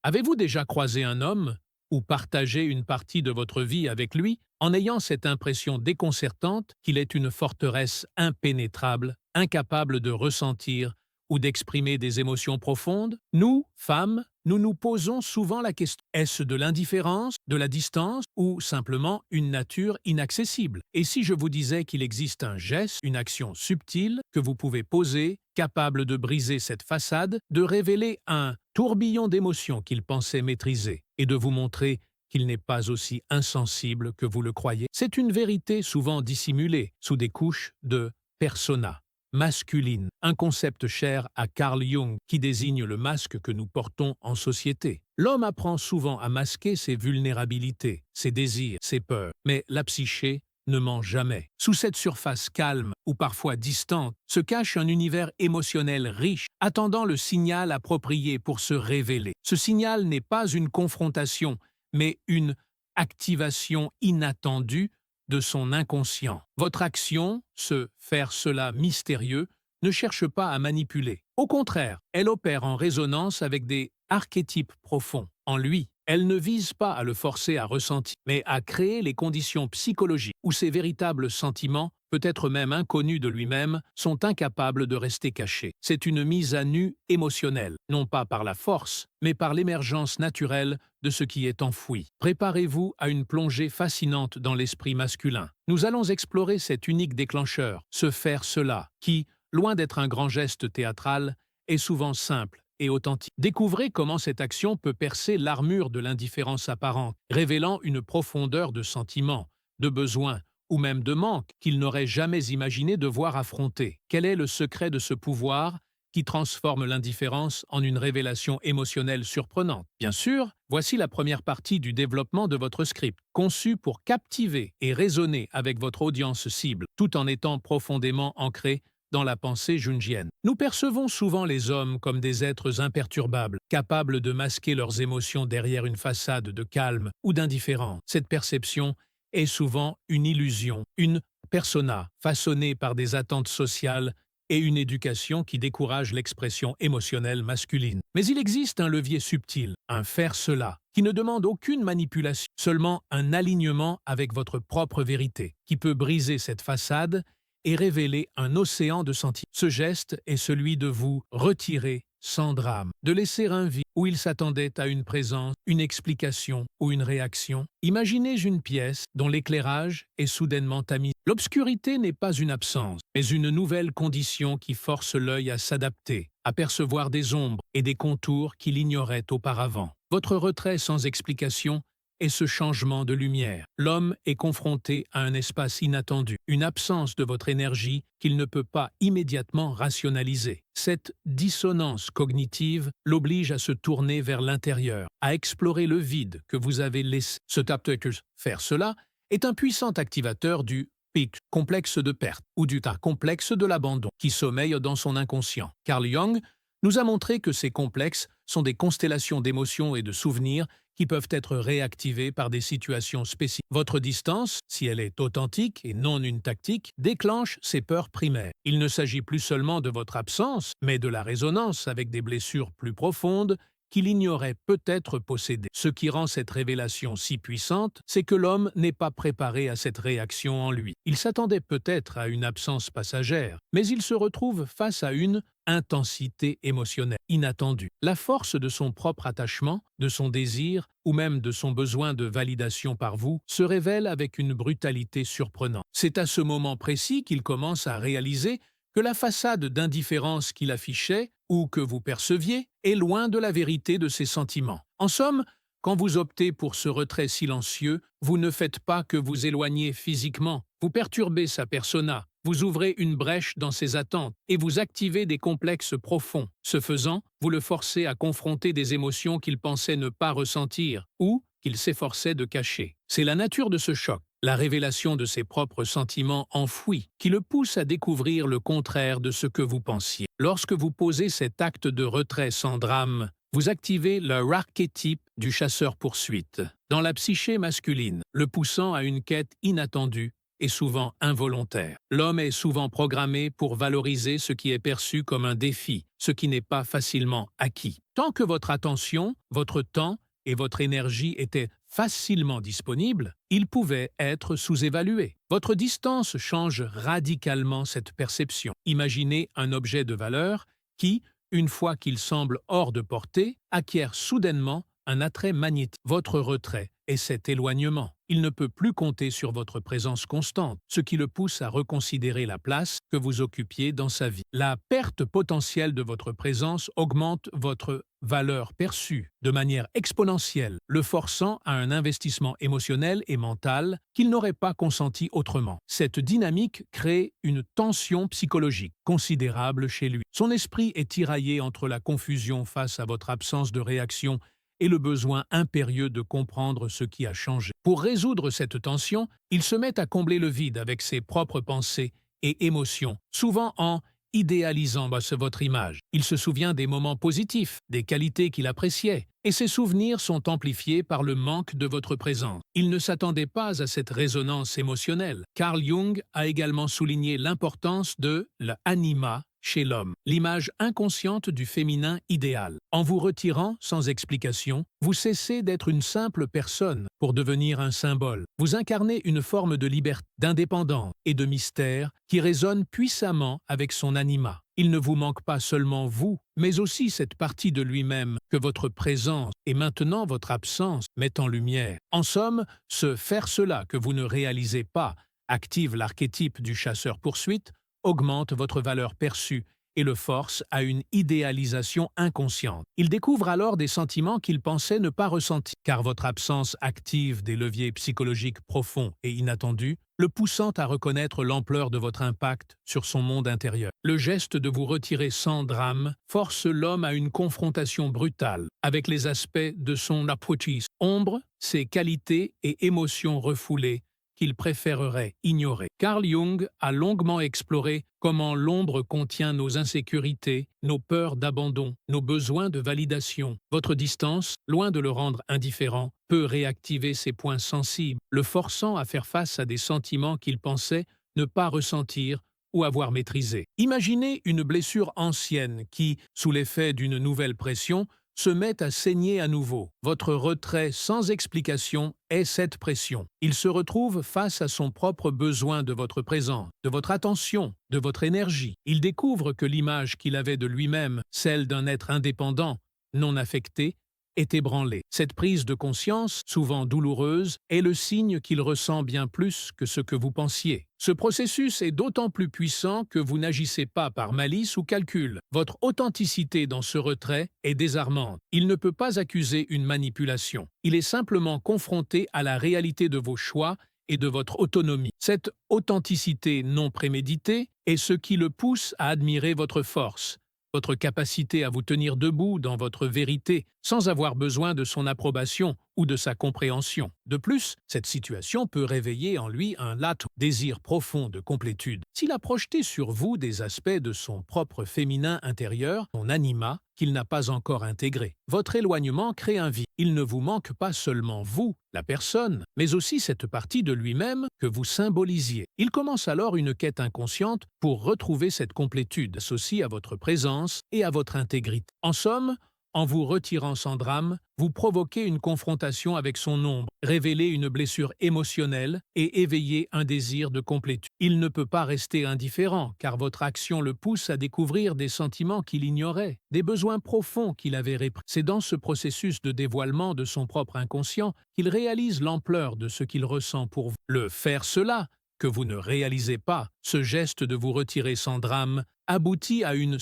Avez-vous déjà croisé un homme ou partagé une partie de votre vie avec lui en ayant cette impression déconcertante qu'il est une forteresse impénétrable, incapable de ressentir ou d'exprimer des émotions profondes? Nous, femmes, nous nous posons souvent la question, est-ce de l'indifférence, de la distance ou simplement une nature inaccessible? Et si je vous disais qu'il existe un geste, une action subtile que vous pouvez poser, capable de briser cette façade, de révéler un tourbillon d'émotions qu'il pensait maîtriser et de vous montrer qu'il n'est pas aussi insensible que vous le croyez? C'est une vérité souvent dissimulée sous des couches de persona masculine, un concept cher à Carl Jung qui désigne le masque que nous portons en société. L'homme apprend souvent à masquer ses vulnérabilités, ses désirs, ses peurs, mais la psyché ne ment jamais. Sous cette surface calme ou parfois distante se cache un univers émotionnel riche, attendant le signal approprié pour se révéler. Ce signal n'est pas une confrontation, mais une activation inattendue de son inconscient. Votre action, se faire cela mystérieux, ne cherche pas à manipuler. Au contraire, elle opère en résonance avec des archétypes profonds en lui. Elle ne vise pas à le forcer à ressentir, mais à créer les conditions psychologiques où ses véritables sentiments, peut-être même inconnus de lui-même, sont incapables de rester cachés. C'est une mise à nu émotionnelle, non pas par la force, mais par l'émergence naturelle de ce qui est enfoui. Préparez-vous à une plongée fascinante dans l'esprit masculin. Nous allons explorer cet unique déclencheur, se faire cela, qui, loin d'être un grand geste théâtral, est souvent simple et authentique. Découvrez comment cette action peut percer l'armure de l'indifférence apparente, révélant une profondeur de sentiments, de besoins ou même de manque qu'il n'aurait jamais imaginé devoir affronter. Quel est le secret de ce pouvoir qui transforme l'indifférence en une révélation émotionnelle surprenante? Bien sûr, voici la première partie du développement de votre script, conçu pour captiver et résonner avec votre audience cible, tout en étant profondément ancré dans la pensée jungienne. Nous percevons souvent les hommes comme des êtres imperturbables, capables de masquer leurs émotions derrière une façade de calme ou d'indifférence. Cette perception est souvent une illusion, une persona façonnée par des attentes sociales et une éducation qui décourage l'expression émotionnelle masculine. Mais il existe un levier subtil, un faire cela, qui ne demande aucune manipulation, seulement un alignement avec votre propre vérité, qui peut briser cette façade et révéler un océan de sentiments. Ce geste est celui de vous retirer sans drame, de laisser un vide où il s'attendait à une présence, une explication ou une réaction. Imaginez une pièce dont l'éclairage est soudainement tamisé. L'obscurité n'est pas une absence, mais une nouvelle condition qui force l'œil à s'adapter, à percevoir des ombres et des contours qu'il ignorait auparavant. Votre retrait sans explication et ce changement de lumière. L'homme est confronté à un espace inattendu, une absence de votre énergie qu'il ne peut pas immédiatement rationaliser. Cette dissonance cognitive l'oblige à se tourner vers l'intérieur, à explorer le vide que vous avez laissé. Ce taptecus, faire cela, est un puissant activateur du PIC, complexe de perte, ou du tas complexe de l'abandon, qui sommeille dans son inconscient. Carl Jung nous a montré que ces complexes sont des constellations d'émotions et de souvenirs qui peuvent être réactivés par des situations spécifiques. Votre distance, si elle est authentique et non une tactique, déclenche ces peurs primaires. Il ne s'agit plus seulement de votre absence, mais de la résonance avec des blessures plus profondes qu'il ignorait peut-être posséder. Ce qui rend cette révélation si puissante, c'est que l'homme n'est pas préparé à cette réaction en lui. Il s'attendait peut-être à une absence passagère, mais il se retrouve face à une intensité émotionnelle inattendue. La force de son propre attachement, de son désir ou même de son besoin de validation par vous se révèle avec une brutalité surprenante. C'est à ce moment précis qu'il commence à réaliser que la façade d'indifférence qu'il affichait ou que vous perceviez est loin de la vérité de ses sentiments. En somme, quand vous optez pour ce retrait silencieux, vous ne faites pas que vous éloigner physiquement, vous perturbez sa persona, vous ouvrez une brèche dans ses attentes et vous activez des complexes profonds. Ce faisant, vous le forcez à confronter des émotions qu'il pensait ne pas ressentir ou qu'il s'efforçait de cacher. C'est la nature de ce choc, la révélation de ses propres sentiments enfouis, qui le pousse à découvrir le contraire de ce que vous pensiez. Lorsque vous posez cet acte de retrait sans drame, vous activez le archétype du chasseur-poursuite dans la psyché masculine, le poussant à une quête inattendue et souvent involontaire. L'homme est souvent programmé pour valoriser ce qui est perçu comme un défi, ce qui n'est pas facilement acquis. Tant que votre attention, votre temps et votre énergie étaient facilement disponibles, ils pouvaient être sous-évalués. Votre distance change radicalement cette perception. Imaginez un objet de valeur qui, une fois qu'il semble hors de portée, acquiert soudainement un attrait magnétique. Votre retrait est cet éloignement. Il ne peut plus compter sur votre présence constante, ce qui le pousse à reconsidérer la place que vous occupiez dans sa vie. La perte potentielle de votre présence augmente votre valeur perçue de manière exponentielle, le forçant à un investissement émotionnel et mental qu'il n'aurait pas consenti autrement. Cette dynamique crée une tension psychologique considérable chez lui. Son esprit est tiraillé entre la confusion face à votre absence de réaction et le besoin impérieux de comprendre ce qui a changé. Pour résoudre cette tension, il se met à combler le vide avec ses propres pensées et émotions, souvent en idéalisant votre image. Il se souvient des moments positifs, des qualités qu'il appréciait, et ses souvenirs sont amplifiés par le manque de votre présence. Il ne s'attendait pas à cette résonance émotionnelle. Carl Jung a également souligné l'importance de l'anima chez l'homme, l'image inconsciente du féminin idéal. En vous retirant sans explication, vous cessez d'être une simple personne pour devenir un symbole. Vous incarnez une forme de liberté, d'indépendance et de mystère qui résonne puissamment avec son anima. Il ne vous manque pas seulement vous, mais aussi cette partie de lui-même que votre présence et maintenant votre absence mettent en lumière. En somme, ce faire cela que vous ne réalisez pas active l'archétype du chasseur-poursuite, augmente votre valeur perçue et le force à une idéalisation inconsciente. Il découvre alors des sentiments qu'il pensait ne pas ressentir, car votre absence active des leviers psychologiques profonds et inattendus, le poussant à reconnaître l'ampleur de votre impact sur son monde intérieur. Le geste de vous retirer sans drame force l'homme à une confrontation brutale avec les aspects de son approtis, ombre, ses qualités et émotions refoulées, qu'il préférerait ignorer. Carl Jung a longuement exploré comment l'ombre contient nos insécurités, nos peurs d'abandon, nos besoins de validation. Votre distance, loin de le rendre indifférent, peut réactiver ses points sensibles, le forçant à faire face à des sentiments qu'il pensait ne pas ressentir ou avoir maîtrisés. Imaginez une blessure ancienne qui, sous l'effet d'une nouvelle pression, se met à saigner à nouveau. Votre retrait sans explication est cette pression. Il se retrouve face à son propre besoin de votre présence, de votre attention, de votre énergie. Il découvre que l'image qu'il avait de lui-même, celle d'un être indépendant, non affecté, est ébranlée. Cette prise de conscience, souvent douloureuse, est le signe qu'il ressent bien plus que ce que vous pensiez. Ce processus est d'autant plus puissant que vous n'agissez pas par malice ou calcul. Votre authenticité dans ce retrait est désarmante. Il ne peut pas accuser une manipulation. Il est simplement confronté à la réalité de vos choix et de votre autonomie. Cette authenticité non préméditée est ce qui le pousse à admirer votre force, votre capacité à vous tenir debout dans votre vérité sans avoir besoin de son approbation ou de sa compréhension. De plus, cette situation peut réveiller en lui un latent désir profond de complétude. S'il a projeté sur vous des aspects de son propre féminin intérieur, son anima, qu'il n'a pas encore intégré, votre éloignement crée un vide. Il ne vous manque pas seulement vous, la personne, mais aussi cette partie de lui-même que vous symbolisiez. Il commence alors une quête inconsciente pour retrouver cette complétude associée à votre présence et à votre intégrité. En somme, en vous retirant sans drame, vous provoquez une confrontation avec son ombre, révélez une blessure émotionnelle et éveillez un désir de complétude. Il ne peut pas rester indifférent, car votre action le pousse à découvrir des sentiments qu'il ignorait, des besoins profonds qu'il avait réprimés. C'est dans ce processus de dévoilement de son propre inconscient qu'il réalise l'ampleur de ce qu'il ressent pour vous. Le faire cela, que vous ne réalisez pas, ce geste de vous retirer sans drame, aboutit à une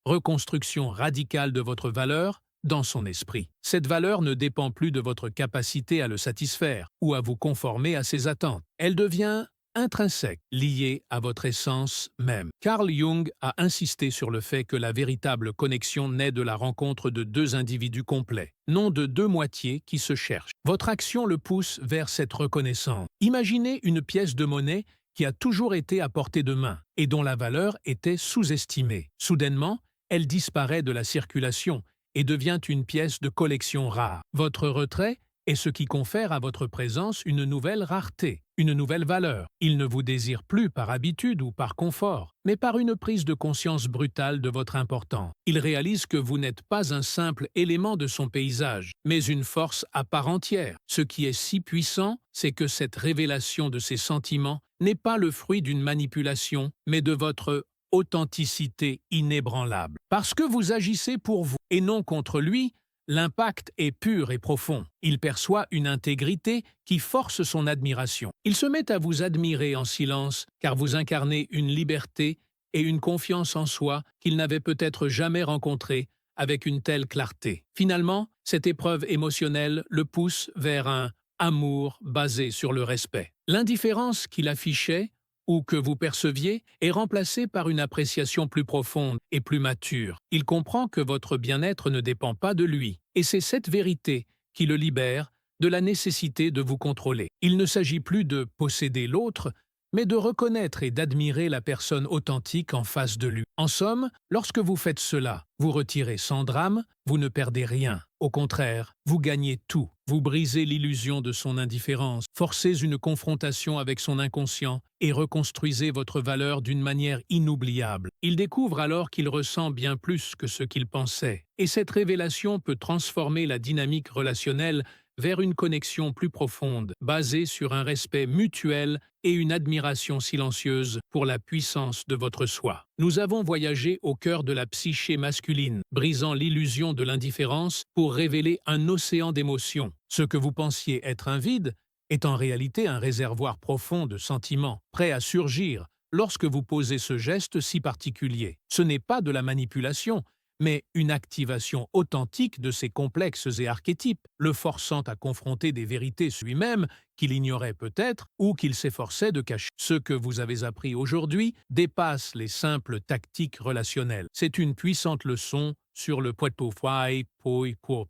reconstruction radicale de votre valeur dans son esprit. Cette valeur ne dépend plus de votre capacité à le satisfaire ou à vous conformer à ses attentes. Elle devient intrinsèque, liée à votre essence même. Carl Jung a insisté sur le fait que la véritable connexion naît de la rencontre de deux individus complets, non de deux moitiés qui se cherchent. Votre action le pousse vers cette reconnaissance. Imaginez une pièce de monnaie qui a toujours été à portée de main et dont la valeur était sous-estimée. Soudainement, elle disparaît de la circulation et devient une pièce de collection rare. Votre retrait et ce qui confère à votre présence une nouvelle rareté, une nouvelle valeur. Il ne vous désire plus par habitude ou par confort, mais par une prise de conscience brutale de votre importance. Il réalise que vous n'êtes pas un simple élément de son paysage, mais une force à part entière. Ce qui est si puissant, c'est que cette révélation de ses sentiments n'est pas le fruit d'une manipulation, mais de votre authenticité inébranlable. Parce que vous agissez pour vous et non contre lui, l'impact est pur et profond. Il perçoit une intégrité qui force son admiration. Il se met à vous admirer en silence, car vous incarnez une liberté et une confiance en soi qu'il n'avait peut-être jamais rencontrée avec une telle clarté. Finalement, cette épreuve émotionnelle le pousse vers un amour basé sur le respect. L'indifférence qu'il affichait ou que vous perceviez est remplacée par une appréciation plus profonde et plus mature. Il comprend que votre bien-être ne dépend pas de lui, et c'est cette vérité qui le libère de la nécessité de vous contrôler. Il ne s'agit plus de posséder l'autre, mais de reconnaître et d'admirer la personne authentique en face de lui. En somme, lorsque vous faites cela, vous retirez sans drame, vous ne perdez rien. Au contraire, vous gagnez tout. Vous brisez l'illusion de son indifférence, forcez une confrontation avec son inconscient et reconstruisez votre valeur d'une manière inoubliable. Il découvre alors qu'il ressent bien plus que ce qu'il pensait. Et cette révélation peut transformer la dynamique relationnelle vers une connexion plus profonde, basée sur un respect mutuel et une admiration silencieuse pour la puissance de votre soi. Nous avons voyagé au cœur de la psyché masculine, brisant l'illusion de l'indifférence pour révéler un océan d'émotions. Ce que vous pensiez être un vide est en réalité un réservoir profond de sentiments, prêt à surgir lorsque vous posez ce geste si particulier. Ce n'est pas de la manipulation, mais une activation authentique de ses complexes et archétypes, le forçant à confronter des vérités lui-même qu'il ignorait peut-être ou qu'il s'efforçait de cacher. Ce que vous avez appris aujourd'hui dépasse les simples tactiques relationnelles. C'est une puissante leçon sur le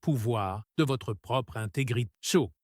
pouvoir de votre propre intégrité.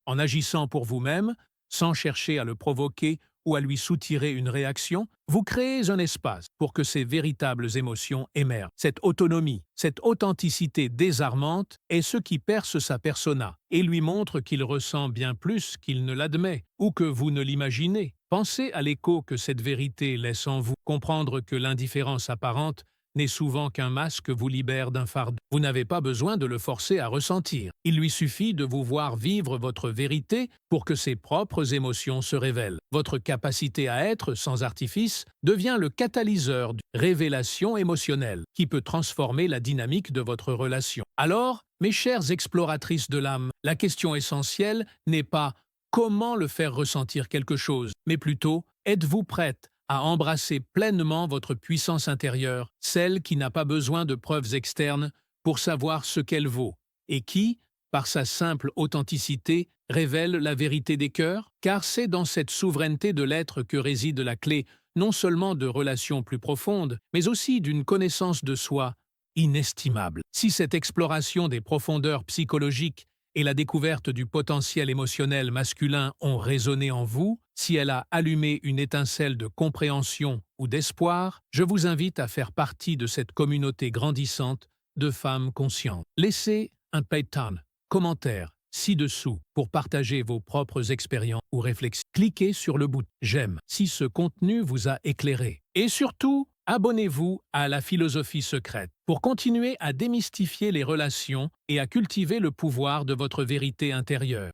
En agissant pour vous-même, sans chercher à le provoquer ou à lui soutirer une réaction, vous créez un espace pour que ces véritables émotions émergent. Cette autonomie, cette authenticité désarmante est ce qui perce sa persona et lui montre qu'il ressent bien plus qu'il ne l'admet ou que vous ne l'imaginez. Pensez à l'écho que cette vérité laisse en vous. Comprendre que l'indifférence apparente n'est souvent qu'un masque vous libère d'un fardeau. Vous n'avez pas besoin de le forcer à ressentir. Il lui suffit de vous voir vivre votre vérité pour que ses propres émotions se révèlent. Votre capacité à être sans artifice devient le catalyseur d'une révélation émotionnelle qui peut transformer la dynamique de votre relation. Alors, mes chères exploratrices de l'âme, la question essentielle n'est pas comment le faire ressentir quelque chose, mais plutôt êtes-vous prête à embrasser pleinement votre puissance intérieure, celle qui n'a pas besoin de preuves externes pour savoir ce qu'elle vaut, et qui, par sa simple authenticité, révèle la vérité des cœurs, car c'est dans cette souveraineté de l'être que réside la clé non seulement de relations plus profondes, mais aussi d'une connaissance de soi inestimable. Si cette exploration des profondeurs psychologiques et la découverte du potentiel émotionnel masculin ont résonné en vous, si elle a allumé une étincelle de compréhension ou d'espoir, je vous invite à faire partie de cette communauté grandissante de femmes conscientes. Laissez un commentaire ci-dessous pour partager vos propres expériences ou réflexions. Cliquez sur le bouton « J'aime » si ce contenu vous a éclairé. Et surtout, abonnez-vous à la philosophie secrète pour continuer à démystifier les relations et à cultiver le pouvoir de votre vérité intérieure.